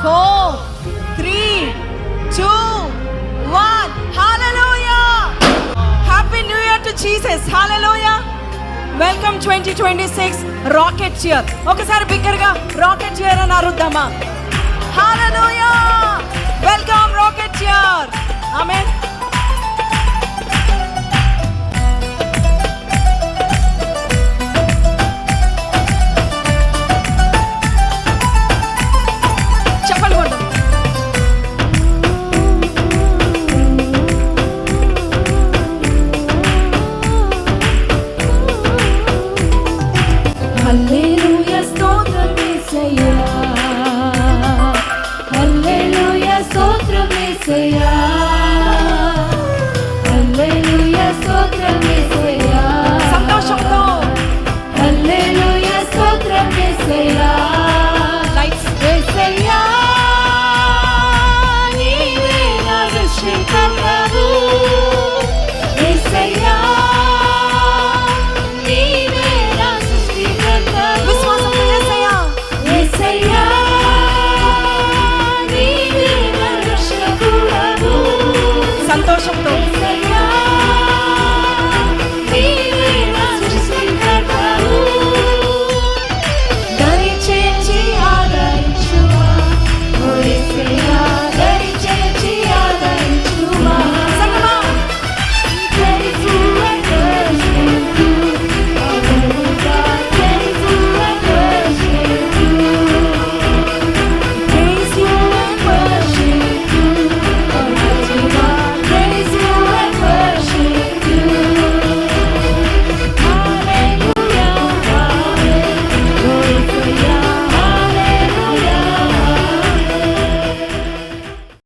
4, 3, 2, 1. Hallelujah! Happy New Year to Jesus. Hallelujah! Welcome 2026 Rocket Cheer. ఒకసారి బిగ్గరగా Rocket Cheer అని అరుద్దామా? Hallelujah! Welcome Rocket Cheer. Amen. హల్లెలూయా స్తోత్రం యేసయ్యా, హల్లెలూయా స్తోత్రం యేసయ్యా.